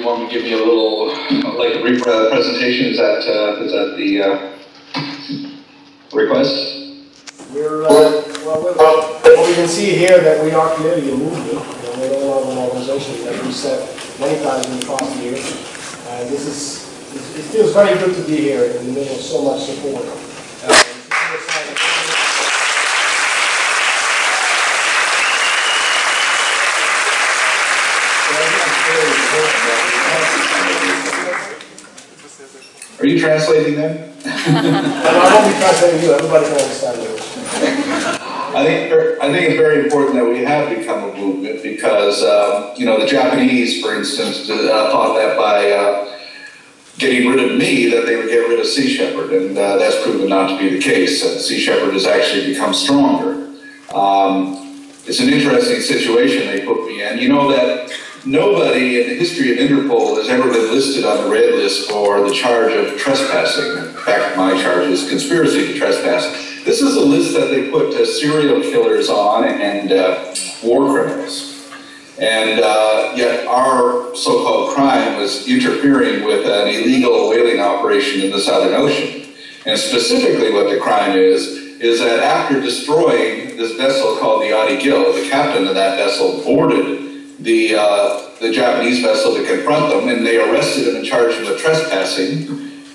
you want me to give me a little, like a brief presentation? Is that the request? Well, we can see here that we are clearly a movement, and we're no longer an organization that we set many times in the past year. And it feels very good to be here in the middle of so much support. Are you translating them? I won't be translating you. Everybody can understand English. I think it's very important that we have become a movement because, you know, the Japanese, for instance, thought that by getting rid of me, that they would get rid of Sea Shepherd, and that's proven not to be the case. Sea Shepherd has actually become stronger. It's an interesting situation they put me in. You know that nobody in the history of Interpol has ever been listed on the red list for the charge of trespassing. In fact, my charge is conspiracy to trespass. This is a list that they put serial killers on and war criminals. And yet our so-called crime was interfering with an illegal whaling operation in the Southern Ocean. And specifically what the crime is that after destroying this vessel called the Adi-Gil, the captain of that vessel boarded the Japanese vessel to confront them, and they arrested him and charged him with trespassing.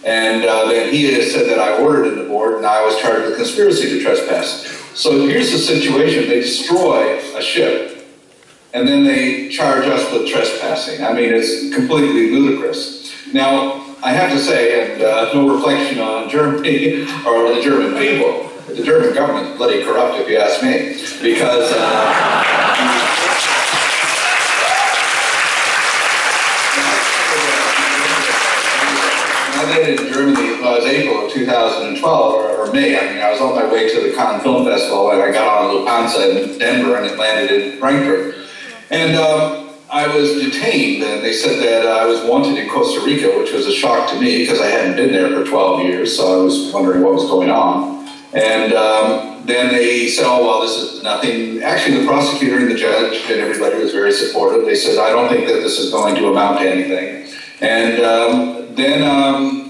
And then he has said that I ordered him to board, and I was charged with conspiracy to trespass. So here's the situation. They destroy a ship, and then they charge us with trespassing. I mean, it's completely ludicrous. Now, I have to say, and no reflection on Germany or the German people, the German government's bloody corrupt, if you ask me, because I did in Germany, it was April of 2012, or May. I mean, I was on my way to the Cannes Film Festival, and I got on Lufthansa in Denver, and it landed in Frankfurt. And I was detained, and they said that I was wanted in Costa Rica, which was a shock to me, because I hadn't been there for 12 years, so I was wondering what was going on. And then they said, oh, well, this is nothing. Actually, the prosecutor and the judge and everybody was very supportive. They said, I don't think that this is going to amount to anything. And then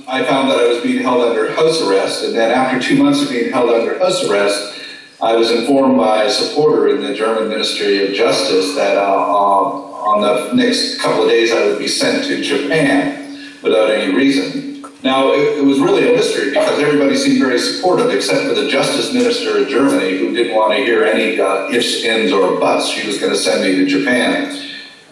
I found that I was being held under house arrest, and then after 2 months of being held under house arrest, I was informed by a supporter in the German Ministry of Justice that on the next couple of days I would be sent to Japan without any reason. Now, it was really a mystery because everybody seemed very supportive except for the Justice Minister of Germany, who didn't want to hear any ifs, ands, or buts. She was going to send me to Japan.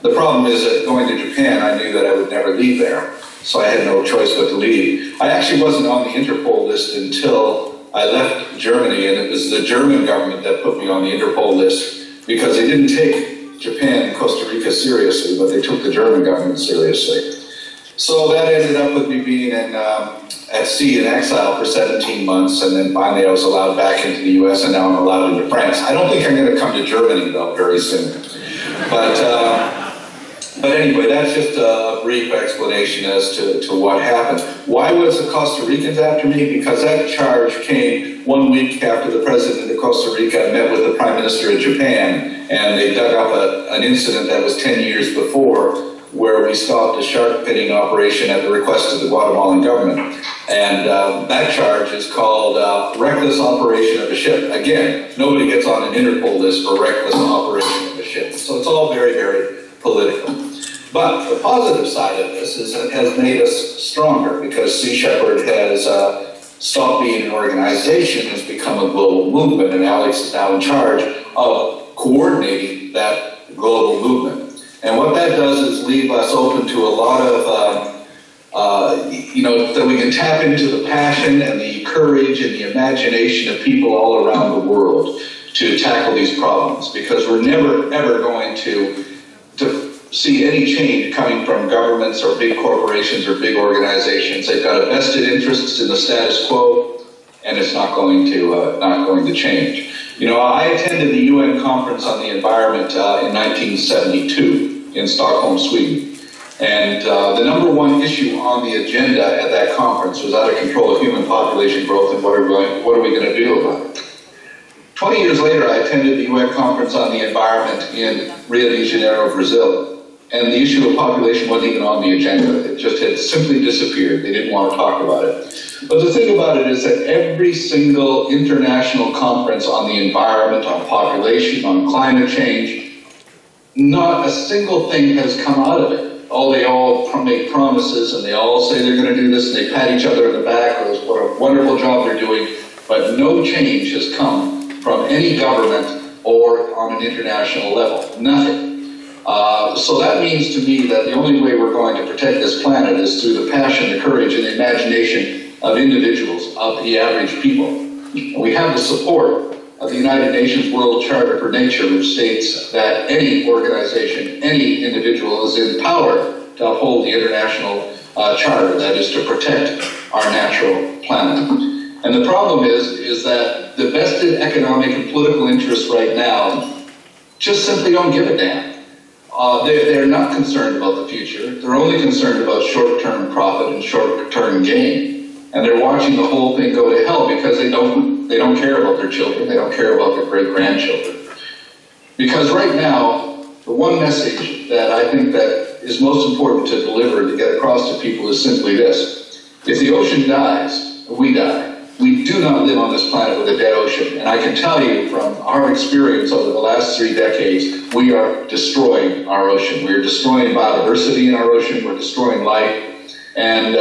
The problem is that going to Japan, I knew that I would never leave there, so I had no choice but to leave. I actually wasn't on the Interpol list until I left Germany, and it was the German government that put me on the Interpol list because they didn't take Japan and Costa Rica seriously, but they took the German government seriously. So that ended up with me being at sea in exile for 17 months, and then finally I was allowed back into the US, and now I'm allowed into France. I don't think I'm going to come to Germany, though, very soon. But anyway, that's just a brief explanation as to what happened. Why was the Costa Ricans after me? Because that charge came 1 week after the president of Costa Rica met with the prime minister of Japan, and they dug up an incident that was 10 years before, where we stopped a shark finning operation at the request of the Guatemalan government. And that charge is called reckless operation of a ship. Again, nobody gets on an Interpol list for reckless operation of a ship. So it's all very, very political. But the positive side of this is it has made us stronger because Sea Shepherd has stopped being an organization, has become a global movement, and Alex is now in charge of coordinating that global movement. And what that does is leave us open to a lot of, you know, that we can tap into the passion and the courage and the imagination of people all around the world to tackle these problems, because we're never, ever going to see any change coming from governments or big corporations or big organizations. They've got a vested interest in the status quo, and it's not going to change. You know, I attended the UN Conference on the Environment in 1972 in Stockholm, Sweden. And the #1 issue on the agenda at that conference was out of control of human population growth and what are we going to do about it. 20 years later, I attended the UN Conference on the Environment in Rio de Janeiro, Brazil. And the issue of population wasn't even on the agenda. It just had simply disappeared. They didn't want to talk about it. But the thing about it is that every single international conference on the environment, on population, on climate change, not a single thing has come out of it. Oh, they all make promises and they all say they're going to do this and they pat each other on the back, or what a wonderful job they're doing, but no change has come from any government or on an international level. Nothing. So that means to me that the only way we're going to protect this planet is through the passion, the courage, and the imagination of individuals, of the average people. And we have the support of the United Nations World Charter for Nature, which states that any organization, any individual is empowered to uphold the international charter, that is to protect our natural planet. And the problem is that the vested economic and political interests right now just simply don't give a damn. They're not concerned about the future. They're only concerned about short-term profit and short-term gain. And they're watching the whole thing go to hell because they don't care about their children. They don't care about their great-grandchildren. Because right now, the one message that I think that is most important to deliver, to get across to people, is simply this. If the ocean dies, we die. We do not live on this planet with a dead ocean. And I can tell you from our experience over the last 3 decades, we are destroying our ocean. We're destroying biodiversity in our ocean. We're destroying life. And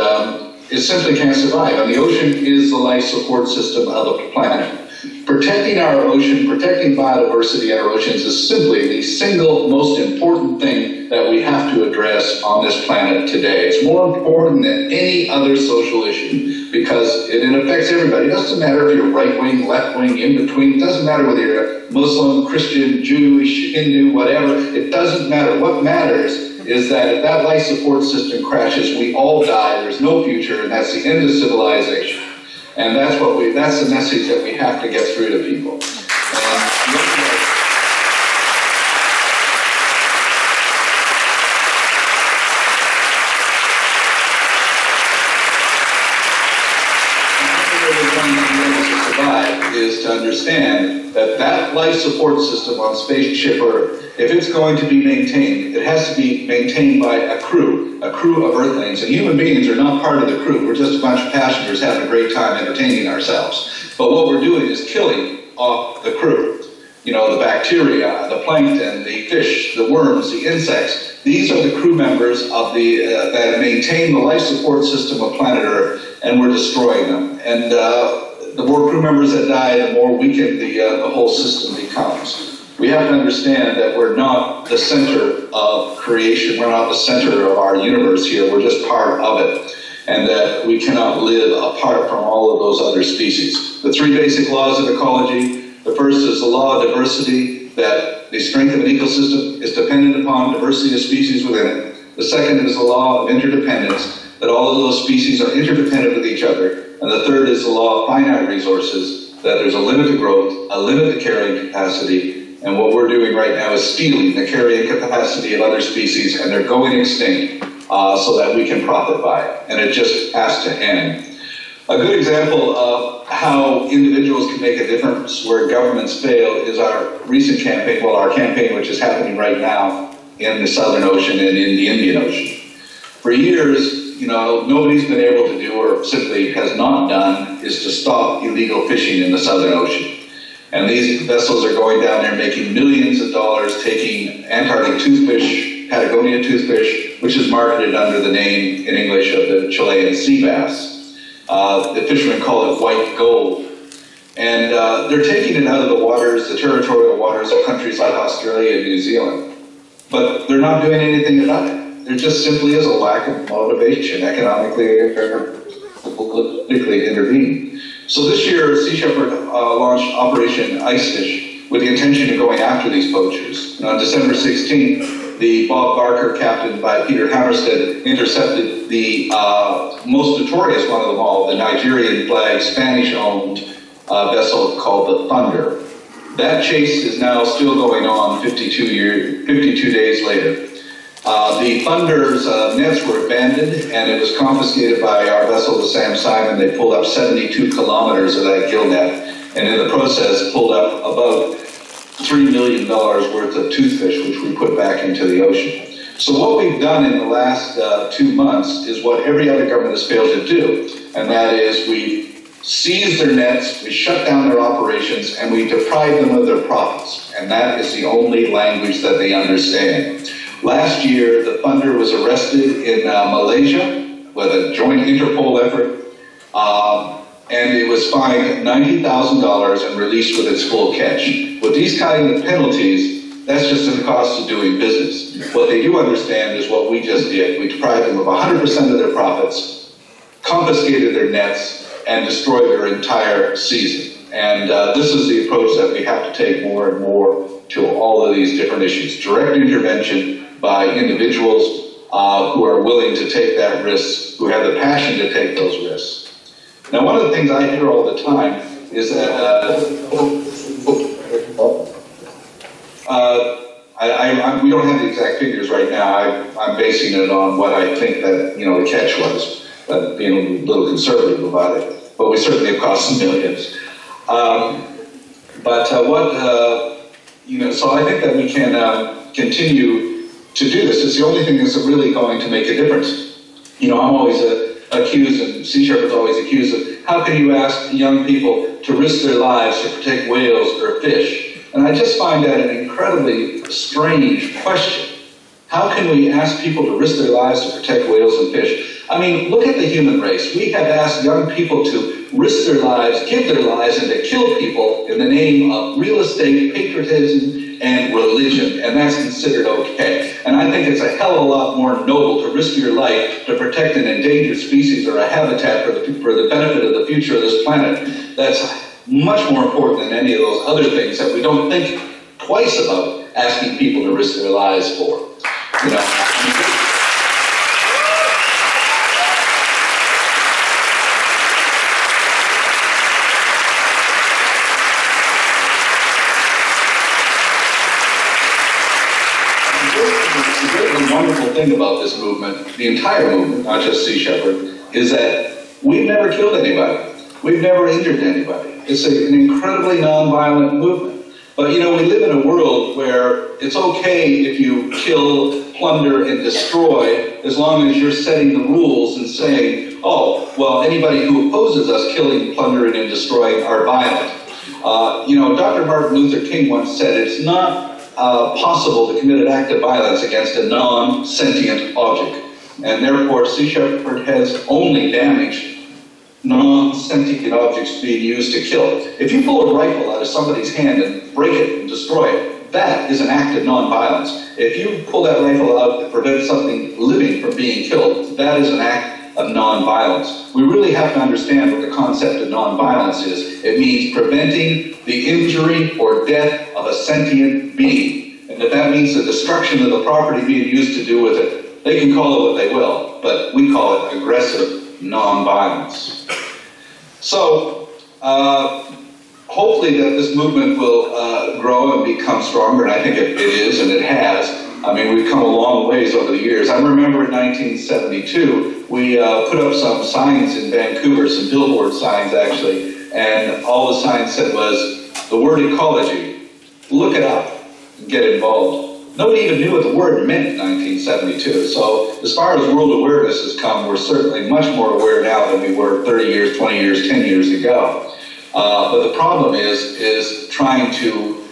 it simply can't survive. And the ocean is the life support system of the planet. Protecting our ocean, protecting biodiversity in our oceans is simply the single most important thing that we have to address on this planet today. It's more important than any other social issue because it affects everybody. It doesn't matter if you're right-wing, left-wing, in-between. It doesn't matter whether you're a Muslim, Christian, Jewish, Hindu, whatever. It doesn't matter. What matters is that if that life support system crashes, we all die. There's no future, and that's the end of civilization. And that's the message that we have to get through to people. Is to understand that that life support system on spaceship Earth, if it's going to be maintained, it has to be maintained by a crew of Earthlings. And human beings are not part of the crew. We're just a bunch of passengers having a great time entertaining ourselves. But what we're doing is killing off the crew. You know, the bacteria, the plankton, the fish, the worms, the insects. These are the crew members of that maintain the life support system of planet Earth, and we're destroying them. And the more crew members that die, the more weakened the whole system becomes. We have to understand that we're not the center of creation. We're not the center of our universe here. We're just part of it. And that we cannot live apart from all of those other species. The 3 basic laws of ecology. The first is the law of diversity, that the strength of an ecosystem is dependent upon diversity of species within it. The second is the law of interdependence, that all of those species are interdependent with each other. And the third is the law of finite resources, that there's a limit to growth, a limit to carrying capacity, and what we're doing right now is stealing the carrying capacity of other species, and they're going extinct so that we can profit by it. And it just has to end. A good example of how individuals can make a difference where governments fail is our recent campaign, well, our campaign which is happening right now in the Southern Ocean and in the Indian Ocean. For years, you know, nobody's been able to do, or simply has not done, is to stop illegal fishing in the Southern Ocean. And these vessels are going down there making millions of dollars taking Antarctic toothfish, Patagonia toothfish, which is marketed under the name in English of the Chilean sea bass. The fishermen call it white gold. And they're taking it out of the waters, the territorial waters of countries like Australia and New Zealand. But they're not doing anything about it. There just simply is a lack of motivation, economically or politically, to intervene. So this year, Sea Shepherd launched Operation Ice Fish with the intention of going after these poachers. And on December 16th, the Bob Barker, captained by Peter Hammerstead, intercepted the most notorious one of them all, the Nigerian flag, Spanish-owned vessel called the Thunder. That chase is now still going on 52 days later. The Thunder's nets were abandoned, and it was confiscated by our vessel, the Sam Simon. They pulled up 72 kilometers of that gill net, and in the process pulled up about $3 million worth of toothfish, which we put back into the ocean. So what we've done in the last 2 months is what every other government has failed to do, and that is we seized their nets, we shut down their operations, and we deprived them of their profits. And that is the only language that they understand. Last year, the funder was arrested in Malaysia with a joint Interpol effort, and it was fined $90,000 and released with its full catch. With these kind of penalties, that's just the cost of doing business. What they do understand is what we just did. We deprived them of 100% of their profits, confiscated their nets, and destroyed their entire season. And this is the approach that we have to take more and more to all of these different issues. Direct intervention by individuals who are willing to take that risk, who have the passion to take those risks. Now, one of the things I hear all the time is that we don't have the exact figures right now. I'm basing it on what I think that the catch was. Being a little conservative about it, but we certainly have cost millions. So I think that we can continue to do this. It's the only thing that's really going to make a difference. I'm always accused, and Sea Shepherd's always accused of, how can you ask young people to risk their lives to protect whales or fish? And I just find that an incredibly strange question. How can we ask people to risk their lives to protect whales and fish? I mean, look at the human race. We have asked young people to risk their lives, give their lives, and to kill people in the name of real estate, patriotism, and religion, and that's considered okay. And I think it's a hell of a lot more noble to risk your life to protect an endangered species or a habitat for the benefit of the future of this planet. That's much more important than any of those other things that we don't think twice about asking people to risk their lives for. The wonderful thing about this movement, the entire movement, not just Sea Shepherd, is that we've never killed anybody. We've never injured anybody. It's an incredibly nonviolent movement. But we live in a world where it's okay if you kill, plunder, and destroy, as long as you're setting the rules and saying, oh, well, anybody who opposes us killing, plundering, and destroying are violent. Dr. Martin Luther King once said, it's not possible to commit an act of violence against a non-sentient object. And therefore, Sea Shepherd has only damaged non-sentient objects being used to kill. If you pull a rifle out of somebody's hand and break it and destroy it, that is an act of non-violence. If you pull that rifle out to prevent something living from being killed, that is an act of non-violence. We really have to understand what the concept of non-violence is. It means preventing the injury or death of a sentient being. And if that means the destruction of the property being used to do with it, they can call it what they will, but we call it aggressive non-violence. So, hopefully that this movement will grow and become stronger, and I think it is, and it has. I mean, we've come a long ways over the years. I remember in 1972, we put up some signs in Vancouver, some billboard signs actually, and all the signs said was, the word ecology, look it up and get involved. Nobody even knew what the word meant in 1972. So as far as world awareness has come, we're certainly much more aware now than we were 30 years, 20 years, 10 years ago. But the problem is trying to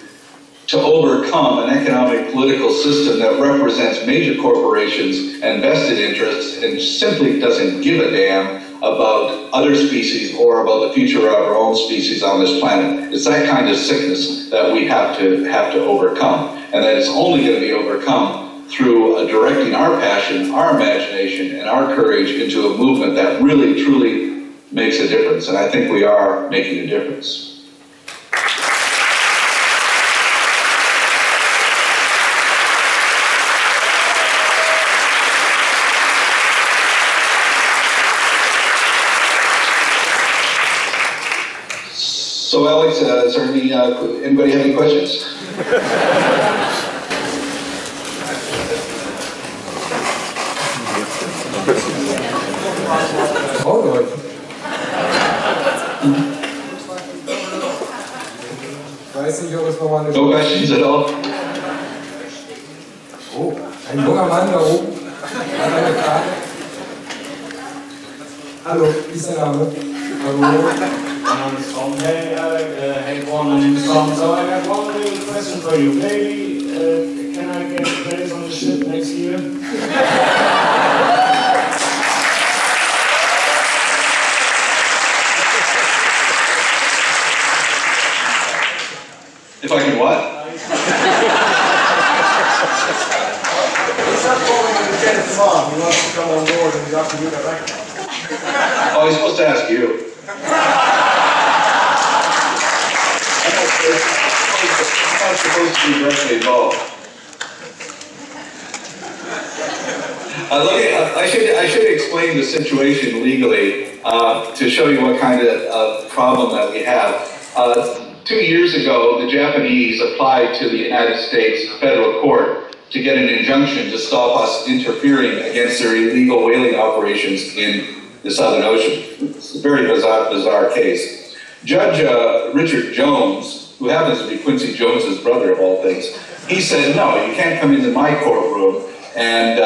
overcome an economic political system that represents major corporations and vested interests and simply doesn't give a damn about other species or about the future of our own species on this planet. It's that kind of sickness that we have to overcome, and that it's only going to be overcome through directing our passion, our imagination, and our courage into a movement that really, truly makes a difference, and I think we are making a difference. So Alex, is there anybody have any questions? Weiß nicht, ob es noch mal eine No questions at all? Oh, Ein junger Mann da oben. Hat eine Frage? Hallo, wie ist dein Name? Hallo. My name is Tom. Hey, hey, Juan, my name is Tom. So I have one little question for you. Maybe, can I get a place on the ship next year? If I can what? He's not calling on the 10th mom. He wants to come on board and he's off to do that right now. Oh, he's supposed to ask you. I'm not supposed to be directly involved. I should explain the situation legally to show you what kind of problem that we have. 2 years ago, the Japanese applied to the United States federal court to get an injunction to stop us interfering against their illegal whaling operations in the Southern Ocean. It's a very bizarre case. Judge Richard Jones, who happens to be Quincy Jones's brother of all things, he said, no, you can't come into my courtroom and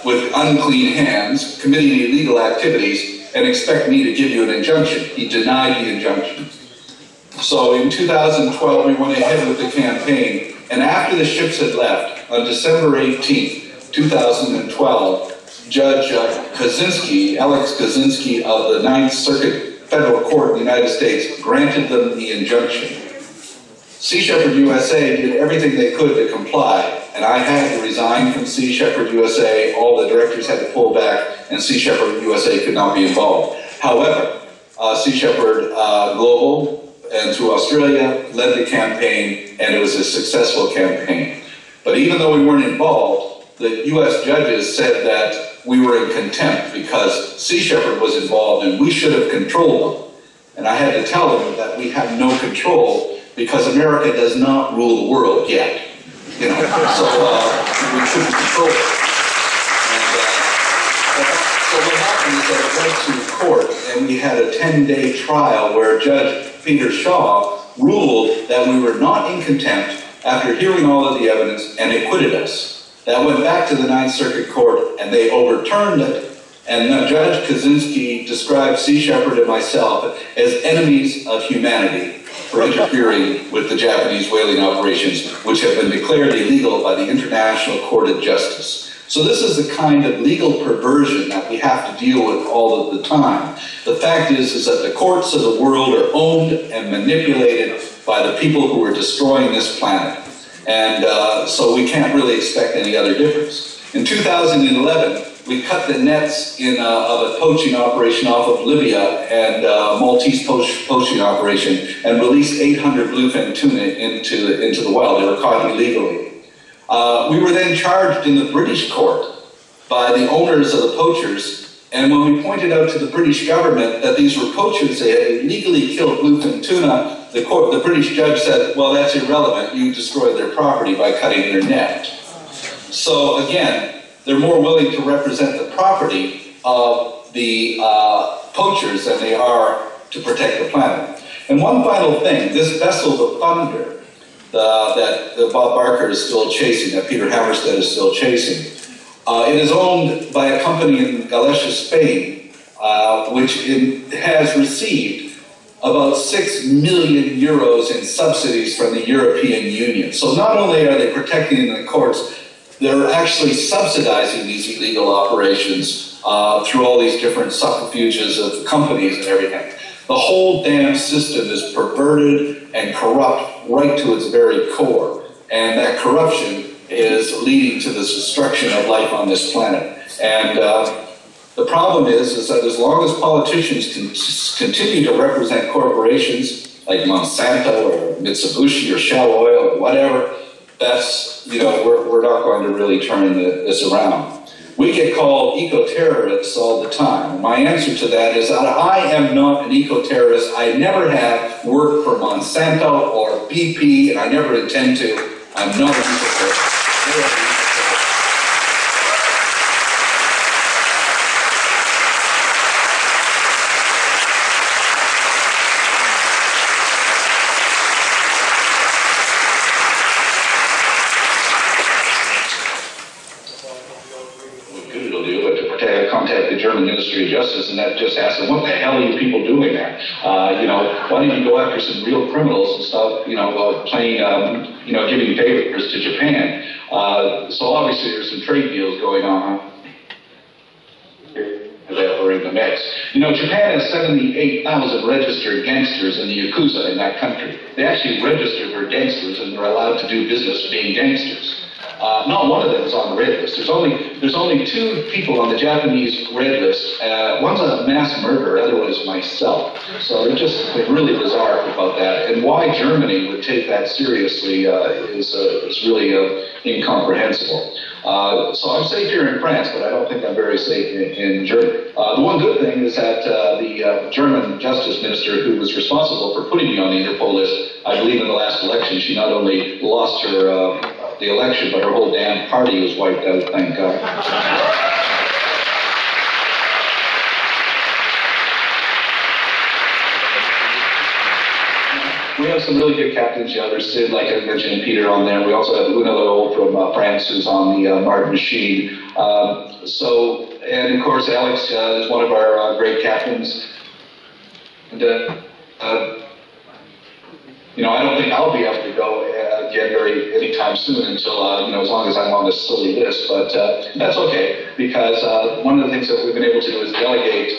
with unclean hands, committing illegal activities, and expect me to give you an injunction. He denied the injunction. So in 2012, we went ahead with the campaign, and after the ships had left, on December 18, 2012, Judge Kaczynski, Alex Kaczynski of the Ninth Circuit Federal Court in the United States, granted them the injunction. Sea Shepherd USA did everything they could to comply, and I had to resign from Sea Shepherd USA. All the directors had to pull back, and Sea Shepherd USA could not be involved. However, Sea Shepherd Global and through Australia led the campaign, and it was a successful campaign. But even though we weren't involved, the U.S. judges said that we were in contempt because Sea Shepherd was involved and we should have controlled them. And I had to tell them that we have no control because America does not rule the world yet. You know, so we shouldn't control it. So what happened is that it went to court, and we had a 10-day trial where Judge Peter Shaw ruled that we were not in contempt after hearing all of the evidence and acquitted us. That went back to the Ninth Circuit Court, and they overturned it. And Judge Kaczynski described Sea Shepherd and myself as enemies of humanity for interfering with the Japanese whaling operations, which have been declared illegal by the International Court of Justice. So this is the kind of legal perversion that we have to deal with all of the time. The fact is that the courts of the world are owned and manipulated by the people who are destroying this planet. And so we can't really expect any other difference. In 2011, we cut the nets of a poaching operation off of Libya and Maltese poaching operation and released 800 bluefin tuna into the wild. They were caught illegally. We were then charged in the British court by the owners of the poachers, and when we pointed out to the British government that these were poachers, they had illegally killed bluefin tuna, the British judge said, well, that's irrelevant, you destroyed their property by cutting their net. So again, they're more willing to represent the property of the poachers than they are to protect the planet. And one final thing, this vessel, the Thunder, that Bob Barker is still chasing, that Peter Hammerstedt is still chasing. It is owned by a company in Galicia, Spain, which has received about 6 million euros in subsidies from the European Union. So not only are they protecting in the courts, they're actually subsidizing these illegal operations through all these different subterfuges of companies and everything. The whole damn system is perverted and corrupt right to its very core. And that corruption is leading to the destruction of life on this planet. And the problem is that as long as politicians continue to represent corporations like Monsanto or Mitsubishi or Shell Oil or whatever, that's, you know, we're not going to really turn this around. We get called eco-terrorists all the time. My answer to that is that I am not an eco-terrorist. I never have worked for Monsanto or BP, and I never intend to. I'm not an eco-terrorist. Ministry of Justice, and that just asked them, what the hell are you people doing there? You know, why don't you go after some real criminals and stop, you know, playing, you know, giving favors to Japan? So obviously there's some trade deals going on that were in the mix. You know, Japan has 78,000 registered gangsters in the Yakuza in that country. They actually register their gangsters and they're allowed to do business being gangsters. Not one of them is on the red list. There's only 2 people on the Japanese red list. One's a mass murderer, the other one is myself. So they're really bizarre about that. And why Germany would take that seriously is really incomprehensible. So I'm safe here in France, but I don't think I'm very safe in Germany. The one good thing is that the German Justice Minister who was responsible for putting me on the Interpol list, I believe in the last election, she not only lost her the election, but her whole damn party was wiped out, thank God. We have some really good captains. You know, there's Sid, like I mentioned, Peter on there. We also have Una Little from France, who's on the Martin machine. And of course, Alex is one of our great captains. And, you know, I don't think I'll be able to go again anytime soon until, you know, as long as I'm on this silly list. But that's okay, because one of the things that we've been able to do is delegate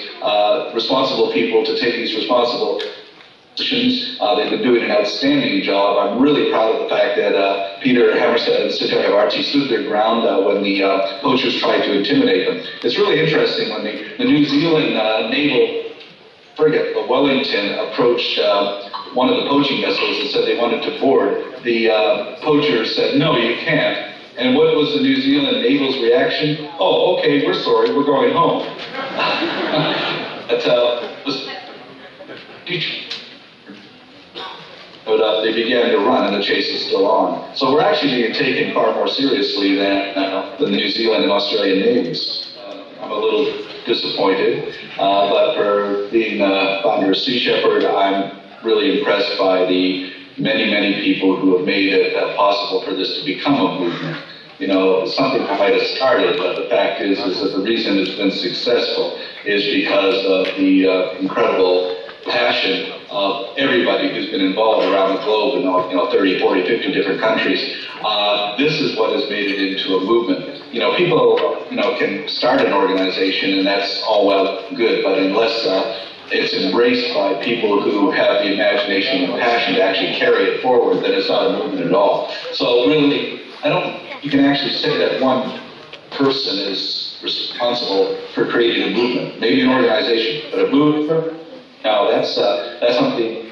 responsible people to take these responsible positions. They've been doing an outstanding job. I'm really proud of the fact that Peter Hammerstead and Sittek have actually stood their ground when the poachers tried to intimidate them. It's really interesting when the New Zealand naval frigate, the Wellington, approached one of the poaching vessels and said they wanted to board. The poachers said, no, you can't. And what was the New Zealand naval's reaction? Oh, okay, we're sorry, we're going home. But they began to run, and the chase is still on. So we're actually being taken far more seriously than the New Zealand and Australian navies. I'm a little disappointed, but for being founder of Sea Shepherd, I'm really impressed by the many people who have made it possible for this to become a movement. You know, something that might have started, but the fact is that the reason it's been successful is because of the incredible passion of everybody who's been involved around the globe in 30, 40, 50 different countries. This is what has made it into a movement. You know, people can start an organization and that's all well good, but unless it's embraced by people who have the imagination and passion to actually carry it forward, then it's not a movement at all. So really, you can actually say that one person is responsible for creating a movement. Maybe an organization, but a movement? No, that's something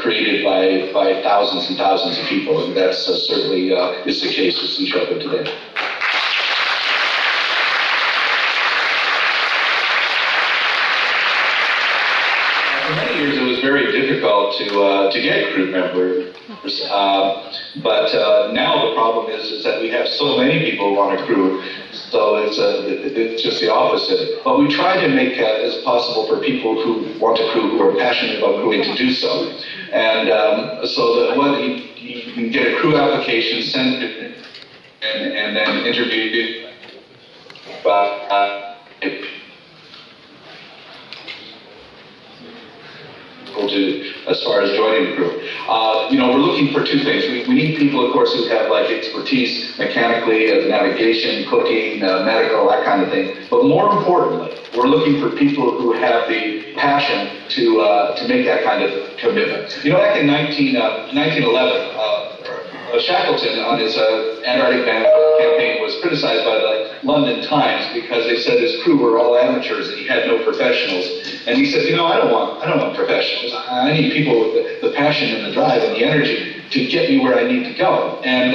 created by thousands and thousands of people, and that's certainly is the case with Sea Shepherd today. For many years, it was very difficult to get crew members, but now the problem is that we have so many people who want to crew, so it's just the opposite. But we try to make it as possible for people who want to crew, who are passionate about crewing, to do so. And so that you can get a crew application, send it, and then interview as far as joining the crew. We're looking for 2 things. We need people, of course, who have like expertise mechanically, navigation, cooking, medical, that kind of thing. But more importantly, we're looking for people who have the passion to make that kind of commitment. You know, back in 1911, Shackleton on his Antarctic campaign was criticized by the London Times because they said his crew were all amateurs and he had no professionals. And he said, I don't want professionals. I need people with the passion and the drive and the energy to get me where I need to go. And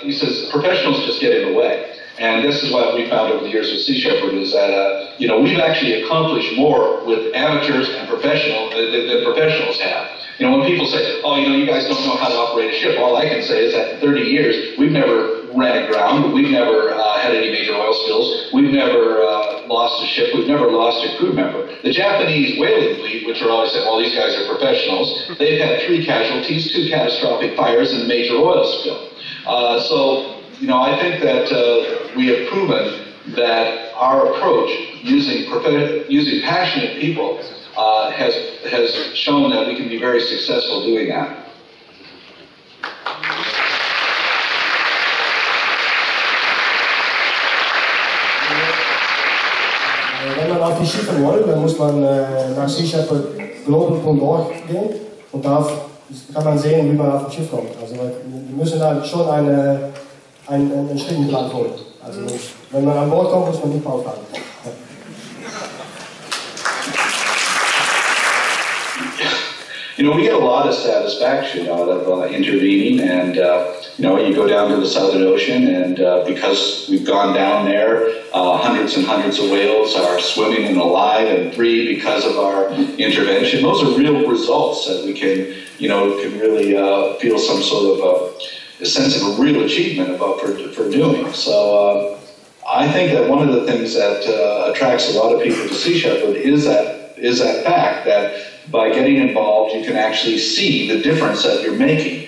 he says, professionals just get in the way. And this is what we found over the years with Sea Shepherd is that, we've actually accomplished more with amateurs and professionals than professionals have. When people say, oh, you guys don't know how to operate a ship, all I can say is that in 30 years, we've never ran aground, we've never had any major oil spills, we've never lost a ship, we've never lost a crew member. The Japanese whaling fleet, which are always saying, well, these guys are professionals, they've had 3 casualties, 2 catastrophic fires, and a major oil spill. I think that we have proven that our approach using passionate people has shown that we can be very successful doing that. Wenn man auf die Schiffe wollte, dann muss man nach Sea Shepherd global.org gehen und da kann man sehen, wie man auf dem Schiff kommt. Also wir müssen da schon einen Stundenplan holen. Also wenn man an Bord kommt, muss man nicht aufhalten. You know, we get a lot of satisfaction out of intervening, and you know, you go down to the Southern Ocean, and because we've gone down there, hundreds and hundreds of whales are swimming and alive and free because of our intervention. Those are real results that we can, you know, can really feel some sort of a sense of a real achievement about for doing. So I think that one of the things that attracts a lot of people to Sea Shepherd is that fact that by getting involved, you can actually see the difference that you're making.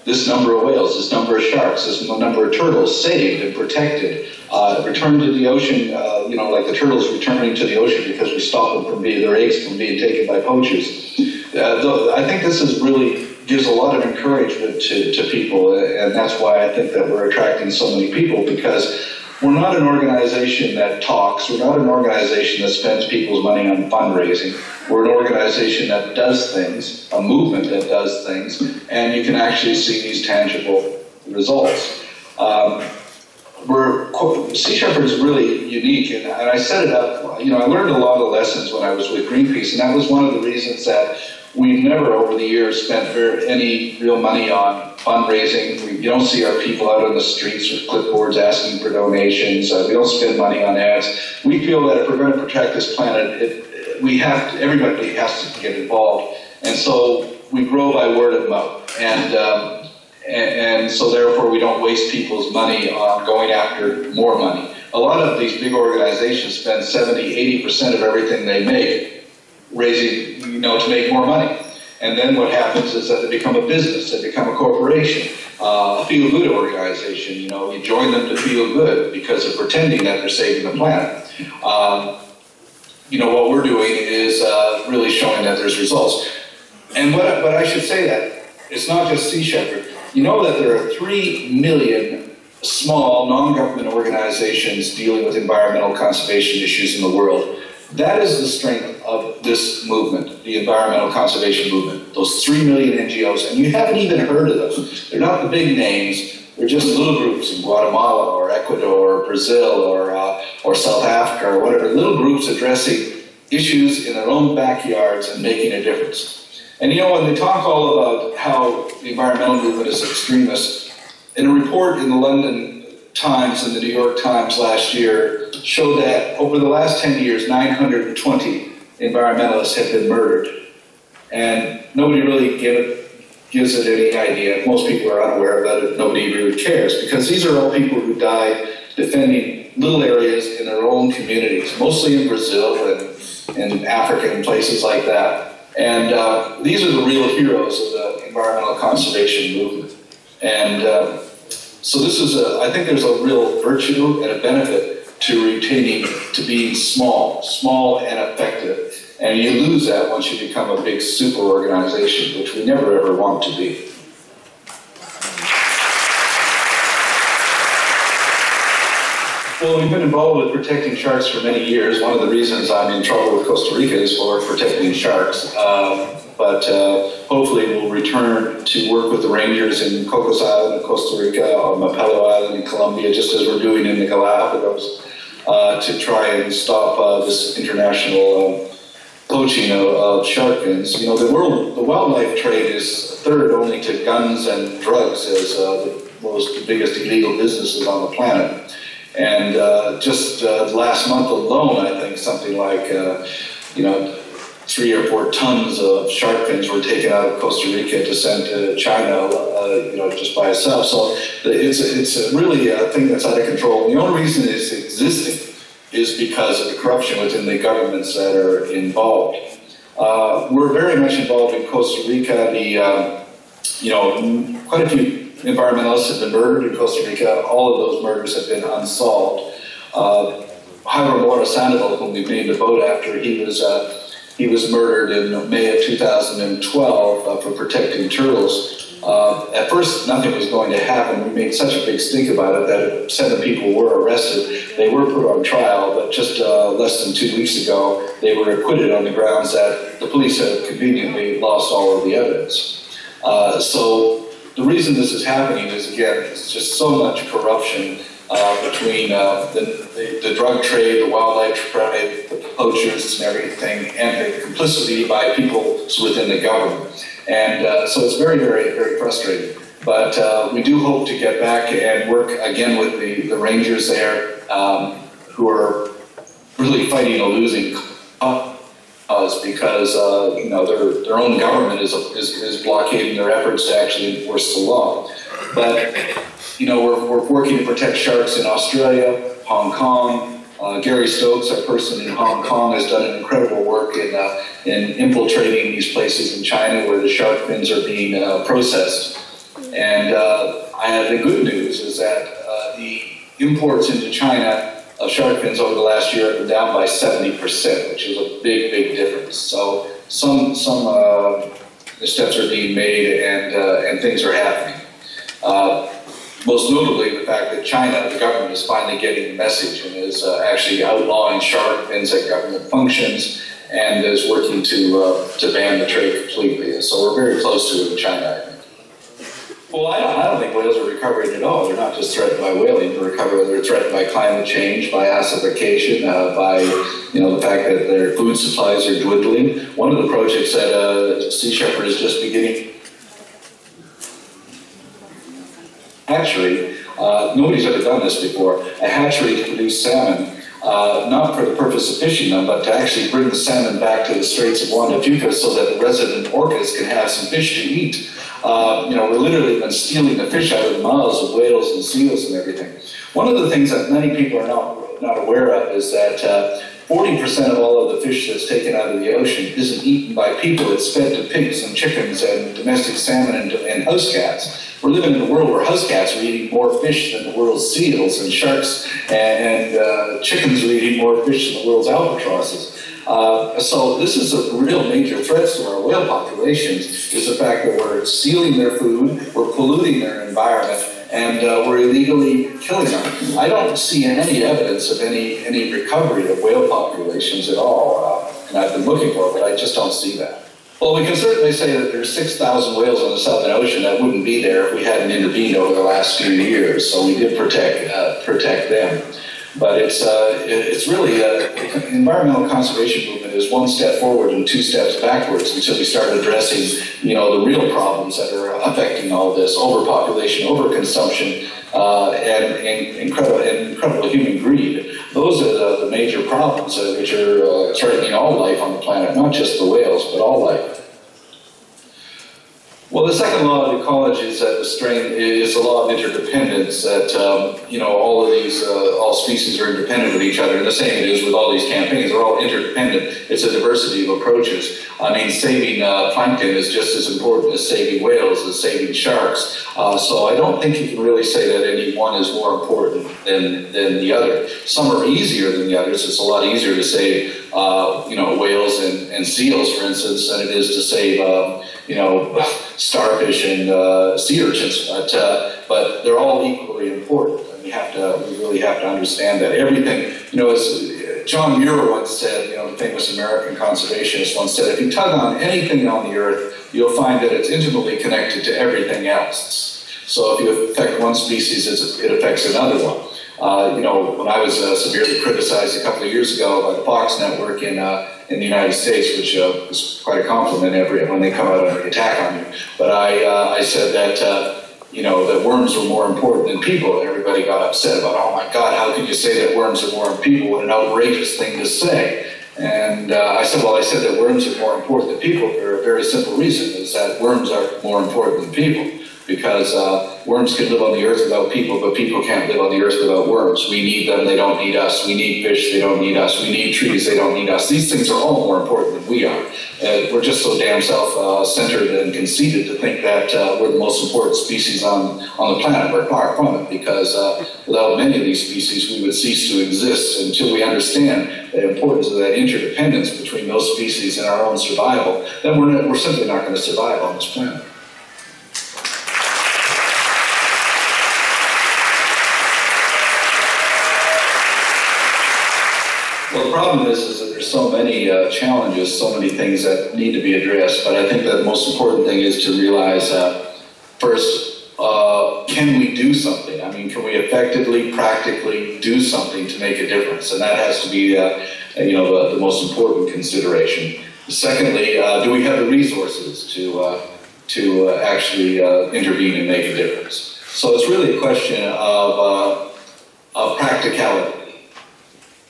This number of whales, this number of sharks, this number of turtles saved and protected, returned to the ocean, you know, like the turtles returning to the ocean because we stop them from their eggs from being taken by poachers. I think this is really gives a lot of encouragement to people, and that's why I think that we're attracting so many people, because we're not an organization that talks. We're not an organization that spends people's money on fundraising. We're an organization that does things, a movement that does things, and you can actually see these tangible results. Sea Shepherd is really unique, and I set it up, you know, I learned a lot of lessons when I was with Greenpeace, and that was one of the reasons that we've never over the years spent any real money on fundraising. You don't see our people out on the streets with clipboards asking for donations. We don't spend money on ads. We feel that if we're going to protect this planet, everybody has to get involved. And so we grow by word of mouth. And so therefore we don't waste people's money on going after more money. A lot of these big organizations spend 70–80% of everything they make raising, you know, to make more money. And then what happens is that they become a business, they become a corporation, a feel-good organization. You know, you join them to feel good because they're pretending that they're saving the planet. You know, what we're doing is really showing that there's results. And but I should say that it's not just Sea Shepherd. You know that there are 3 million small non-government organizations dealing with environmental conservation issues in the world. That is the strength of this movement, the environmental conservation movement. Those 3 million NGOs, and you haven't even heard of them. They're not the big names. They're just little groups in Guatemala or Ecuador or Brazil or South Africa or whatever. Little groups addressing issues in their own backyards and making a difference. And you know, when they talk all about how the environmental movement is extremist, in a report in the London Times and the New York Times last year showed that over the last 10 years, 920 environmentalists have been murdered. And nobody really gives it any idea. Most people are unaware about it. Nobody really cares, because these are all people who died defending little areas in their own communities, mostly in Brazil and in Africa and places like that. And these are the real heroes of the environmental conservation movement. And so this is I think there's a real virtue and a benefit to retaining, to being small and effective. And you lose that once you become a big super organization, which we never ever want to be. Well, we've been involved with protecting sharks for many years. One of the reasons I'm in trouble with Costa Rica is for protecting sharks. But hopefully we'll return to work with the rangers in Cocos Island in Costa Rica or Mapello Island in Colombia, just as we're doing in the Galapagos, to try and stop this international poaching of shark fins. You know, the wildlife trade is third only to guns and drugs as the biggest illegal businesses on the planet. And just last month alone, I think something like, you know, 3 or 4 tons of shark fins were taken out of Costa Rica to send to China, you know, just by itself. So it's really a thing that's out of control. And the only reason it's existing is because of the corruption within the governments that are involved. We're very much involved in Costa Rica. You know, quite a few environmentalists have been murdered in Costa Rica. All of those murders have been unsolved. Javier Sandoval, whom we named the boat after, he was murdered in May of 2012 for protecting turtles. At first, nothing was going to happen. We made such a big stink about it that 7 people were arrested. They were put on trial, but just less than 2 weeks ago, they were acquitted on the grounds that the police had conveniently lost all of the evidence. So the reason this is happening is, again, it's just so much corruption between the drug trade, the wildlife trade, the poachers and everything, and the complicity by people within the government. And so it's very, very, very frustrating. But we do hope to get back and work again with the rangers there, who are really fighting a losing cause because you know, their own government is blockading their efforts to actually enforce the law. But you know, we're working to protect sharks in Australia, Hong Kong. Gary Stokes, our person in Hong Kong, has done an incredible work in infiltrating these places in China where the shark fins are being processed. And the good news is that the imports into China of shark fins over the last year have been down by 70%, which is a big, big difference. So some steps are being made and things are happening. Most notably, the fact that China, the government, is finally getting the message and is actually outlawing shark fins at government functions and is working to ban the trade completely. So we're very close to it in China, I think. Well, I don't think whales are recovering at all. They're not just threatened by whaling. They're threatened by climate change, by acidification, by the fact that their food supplies are dwindling. One of the projects that Sea Shepherd is just beginning. Hatchery, nobody's ever done this before, a hatchery to produce salmon, not for the purpose of fishing them, but to actually bring the salmon back to the Straits of Juan de Fuca so that the resident orcas can have some fish to eat. We're literally been stealing the fish out of the mouths of whales and seals and everything. One of the things that many people are not aware of is that 40% of all of the fish that's taken out of the ocean isn't eaten by people. It's fed to pigs and chickens and domestic salmon and house cats. We're living in a world where house cats are eating more fish than the world's seals, and sharks and chickens are eating more fish than the world's albatrosses. So this is a real major threat to our whale populations, is the fact that we're stealing their food, we're polluting their environment, and we're illegally killing them. I don't see any evidence of any recovery of whale populations at all, and I've been looking for it, but I just don't see that. Well, we can certainly say that there's 6,000 whales in the Southern Ocean that wouldn't be there if we hadn't intervened over the last few years, so we did protect them. But it's really, the environmental conservation movement is one step forward and 2 steps backwards until we start addressing, the real problems that are affecting all this: overpopulation, overconsumption, and incredible human greed. Those are the major problems which are threatening all life on the planet, not just the whales, but all life. Well, the second law of ecology is that is the law of interdependence, that all of these, all species are independent of each other, and the same it is with all these campaigns. They're all interdependent. It's a diversity of approaches. I mean, saving plankton is just as important as saving whales, as saving sharks. So I don't think you can really say that any one is more important than the other. Some are easier than the others. It's a lot easier to save, whales and seals, for instance, than it is to save, starfish and sea urchins, but they're all equally important, and we really have to understand that. Everything, as John Muir once said, the famous American conservationist once said, if you tug on anything on the earth, you'll find that it's intimately connected to everything else. So if you affect one species, it affects another one. When I was severely criticized a couple of years ago by the Fox network in the United States, which was quite a compliment when they come out and attack on you. But I said that, that worms were more important than people. And everybody got upset about, oh my God, how can you say that worms are more than people? What an outrageous thing to say. And I said that worms are more important than people for a very simple reason, is that worms are more important than people. because worms can live on the earth without people, but people can't live on the earth without worms. We need them, they don't need us. We need fish, they don't need us. We need trees, they don't need us. These things are all more important than we are. We're just so damn self-centered and conceited to think that we're the most important species on the planet. We're far from it, because without many of these species, we would cease to exist. Until we understand the importance of that interdependence between those species and our own survival, then we're simply not going to survive on this planet. Well, the problem is that there's so many challenges, so many things that need to be addressed, but I think that the most important thing is to realize, first, can we do something? I mean, can we effectively, practically do something to make a difference? And that has to be, the most important consideration. Secondly, do we have the resources to actually intervene and make a difference? So it's really a question of practicality.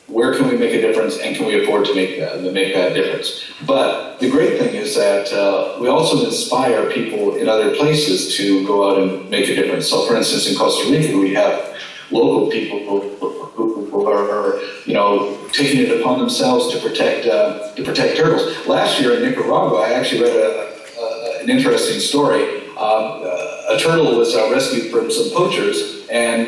Where can we make a difference, and can we afford to make that difference? But the great thing is that we also inspire people in other places to go out and make a difference. So, for instance, in Costa Rica, we have local people who are, taking it upon themselves to protect turtles. Last year in Nicaragua, I actually read an interesting story. A turtle was rescued from some poachers, and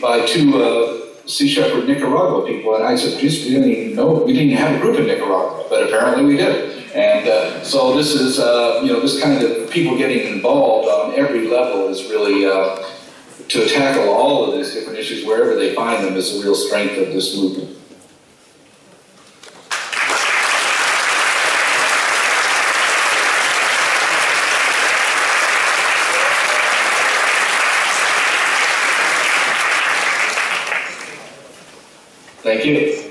by two Sea Shepherd Nicaragua people, and I said, geez, we didn't even know, we didn't have a group in Nicaragua, but apparently we did. And so this is, this kind of people getting involved on every level is really, to tackle all of these different issues wherever they find them, is the real strength of this movement. Thank you.